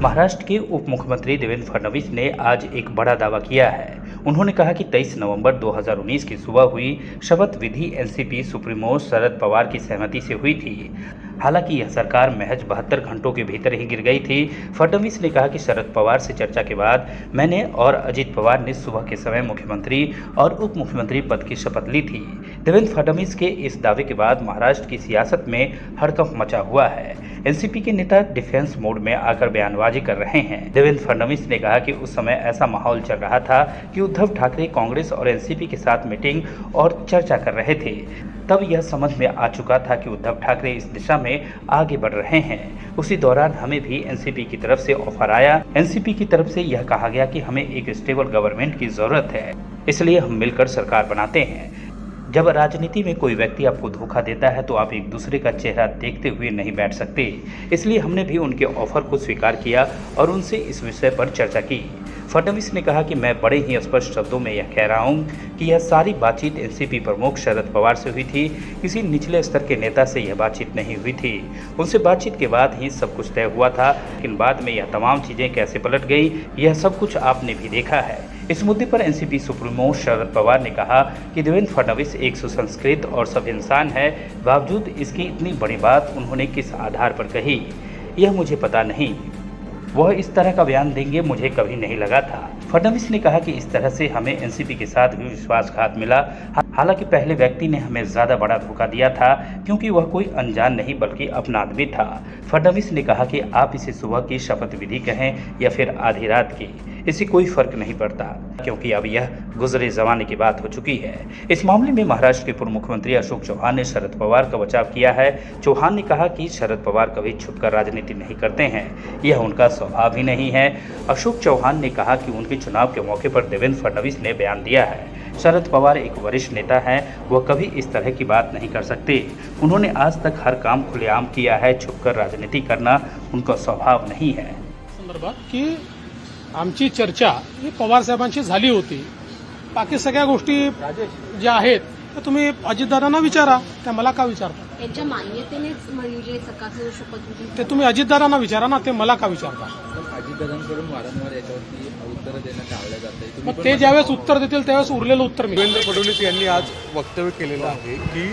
महाराष्ट्र के उप मुख्यमंत्री देवेंद्र फडणवीस ने आज एक बड़ा दावा किया है। उन्होंने कहा कि 23 नवंबर 2019 की सुबह हुई शपथ विधि एनसीपी सुप्रीमो शरद पवार की सहमति से हुई थी। हालांकि यह सरकार महज 72 घंटों के भीतर ही गिर गई थी। फडणवीस ने कहा कि शरद पवार से चर्चा के बाद मैंने और अजित पवार ने सुबह के समय मुख्यमंत्री और उप मुख्यमंत्री पद की शपथ ली थी। देवेंद्र फडणवीस के इस दावे के बाद महाराष्ट्र की सियासत में हड़कंप मचा हुआ है। एनसीपी के नेता डिफेंस मोड में आकर बयानबाजी कर रहे हैं। देवेंद्र फडणवीस ने कहा कि उस समय ऐसा माहौल चल रहा था कि उद्धव ठाकरे कांग्रेस और एनसीपी के साथ मीटिंग और चर्चा कर रहे थे। तब यह समझ में आ चुका था कि उद्धव ठाकरे इस दिशा में आगे बढ़ रहे हैं। उसी दौरान हमें भी एनसीपी की तरफ से ऑफर आया। एनसीपी की तरफ से यह कहा गया कि हमें एक स्टेबल गवर्नमेंट की जरूरत है, इसलिए हम मिलकर सरकार बनाते हैं। जब राजनीति में कोई व्यक्ति आपको धोखा देता है तो आप एक दूसरे का चेहरा देखते हुए नहीं बैठ सकते। इसलिए हमने भी उनके ऑफर को स्वीकार किया और उनसे इस विषय पर चर्चा की। फडणवीस ने कहा कि मैं बड़े ही स्पष्ट शब्दों में यह कह रहा हूं कि यह सारी बातचीत एनसीपी प्रमुख शरद पवार से हुई थी। किसी निचले स्तर के नेता से यह बातचीत नहीं हुई थी। उनसे बातचीत के बाद ही सब कुछ तय हुआ था, लेकिन बाद में यह तमाम चीजें कैसे पलट गई, यह सब कुछ आपने भी देखा है। इस मुद्दे पर एनसीपी सुप्रीमो शरद पवार ने कहा कि देवेंद्र फडणवीस एक सुसंस्कृत और सभ्य इंसान है, बावजूद इसकी इतनी बड़ी बात उन्होंने किस आधार पर कही, यह मुझे पता नहीं। वह इस तरह का बयान देंगे मुझे कभी नहीं लगा था। फडणवीस ने कहा कि इस तरह से हमें एनसीपी के साथ भी विश्वासघात मिला। हालांकि पहले व्यक्ति ने हमें ज्यादा बड़ा धोखा दिया था, क्योंकि वह कोई अनजान नहीं बल्कि अपना आदमी था। फडणवीस ने कहा कि आप इसे सुबह की शपथ विधि कहें या फिर आधी रात की, इससे कोई फर्क नहीं पड़ता, क्योंकि अब यह गुजरे जमाने की बात हो चुकी है। इस मामले में महाराष्ट्र के पूर्व मुख्यमंत्री अशोक चौहान ने शरद पवार का बचाव किया है। चौहान ने कहा कि शरद पवार कभी छुपकर राजनीति नहीं करते हैं, यह उनका स्वभाव ही नहीं है। अशोक चौहान ने कहा कि उनके चुनाव के मौके पर देवेंद्र फडणवीस ने बयान दिया है, शरद पवार एक वरिष्ठ नेता हैं, वह कभी इस तरह की बात नहीं कर सकते। उन्होंने आज तक हर काम खुलेआम किया है, छुपकर राजनीति करना उनका स्वभाव नहीं है। संदर्भात की आमची चर्चा ही पवार साहेबांशी झाली होती। बाकी सगळ्या गोष्टी ज्या आहेत त्या तुम्ही अजितदादांना विचारा, त्या मला का विचारता? त्यांच्या मान्यतेनेच म्हणजे सकाळचं शपथविधी ते तुम्ही अजितदादांना विचारा ना, ते मला का विचारता? अजितदादांकडून वारंवार याच्यावरती उत्तर देणं टाळलं जातंय। मग ते ज्यावेळेस उत्तर देतील त्यावेळेस उरलेलं उत्तर मी देवेंद्र फडणवीस यांनी आज वक्तव्य केलेलं आहे की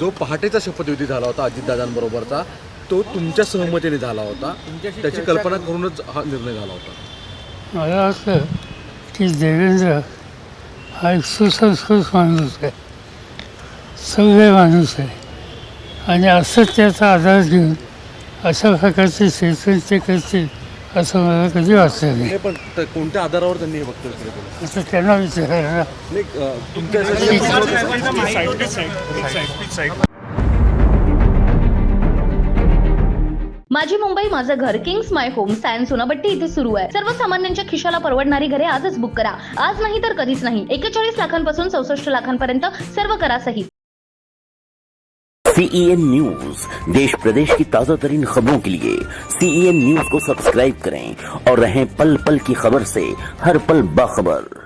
जो पहाटेचा शपथविधी झाला होता अजितदादांबरोबरचा, तो तुमच्या सहमतीने झाला होता, त्याची कल्पना करूनच हा निर्णय झाला होता। मला वाटतं की देवेंद्र हा एक सुसंस्कृत माणूस आहे, सभ्य माणूस आहे आणि असत्याचा आधार घेऊन अशा प्रकारचे स्टेटमेंट ते करतील असं मला कधी वाटलं नाही। पण कोणत्या आधारावर त्यांनी हे वक्तव्य केलं? असं त्यांना विचारायला माझी मुंबई माझं घर Kings my home science Sonapatti इथे सुरू आहे। सर्वसामान्यांच्या खिशाला परवडणारी घरे आजच बुक करा। आज नाही तर कधीच नाही। 41 लाखांपासून 64 लाखांपर्यंत सर्व करा सहित। CEN न्यूज देश प्रदेश की ताजा तरीन खबरों के लिए CEN न्यूज को सब्सक्राइब करें और रहें पल पल की खबर से हर पल बाखबर।